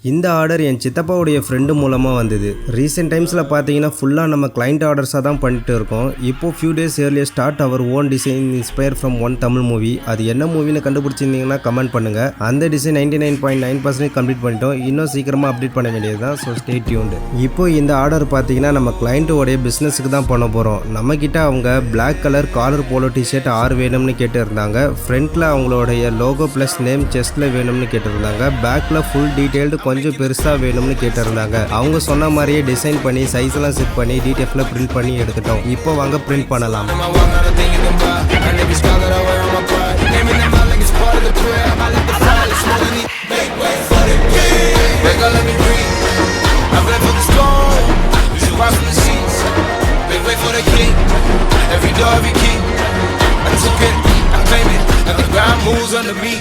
இந்த ஆர்டர் என் சித்தப்பாவுடைய ஃப்ரெண்டு மூலமாக வந்தது. ரீசெண்ட் டைம்ஸில் பார்த்தீங்கன்னா ஃபுல்லாக நம்ம கிளைண்ட் ஆர்டர்ஸாக தான் பண்ணிட்டு இருக்கோம். இப்போ few days earlier start our own design inspire from one Tamil movie. அது என்ன மூவின்னு கண்டுபிடிச்சிருந்தீங்கன்னா கமெண்ட் பண்ணுங்கள். அந்த டிசைன் 99.9% கம்ப்ளீட் பண்ணிட்டோம். இன்னும் சீக்கிரமாக அப்டேட் பண்ண வேண்டியது தான். So stay tuned. இப்போ இந்த ஆர்டர் பார்த்தீங்கன்னா நம்ம கிளைண்ட்டோடைய பிஸ்னஸுக்கு தான் பண்ண போகிறோம். நம்மக்கிட்ட அவங்க black colour collar polo T-shirt 6 வேணும்னு கேட்டிருந்தாங்க. ஃப்ரண்ட்டில் அவங்களுடைய லோகோ ப்ளஸ் நேம் செஸ்ட்டில் வேணும்னு கேட்டிருந்தாங்க. பேக்கில் ஃபுல் டீட்டெயில்டு கொஞ்சம் பெருசாக வேணும்னு கேட்டிருந்தாங்க. அவங்க சொன்ன மாதிரியே டிசைன் பண்ணி சைஸ்லாம் செட் பண்ணி டிடிஎஃப்ல பிரிண்ட் பண்ணி எடுத்துட்டோம். இப்போ வாங்க பிரிண்ட் பண்ணலாம். Every door, every key, I took it, I claim it, and the ground moves under me.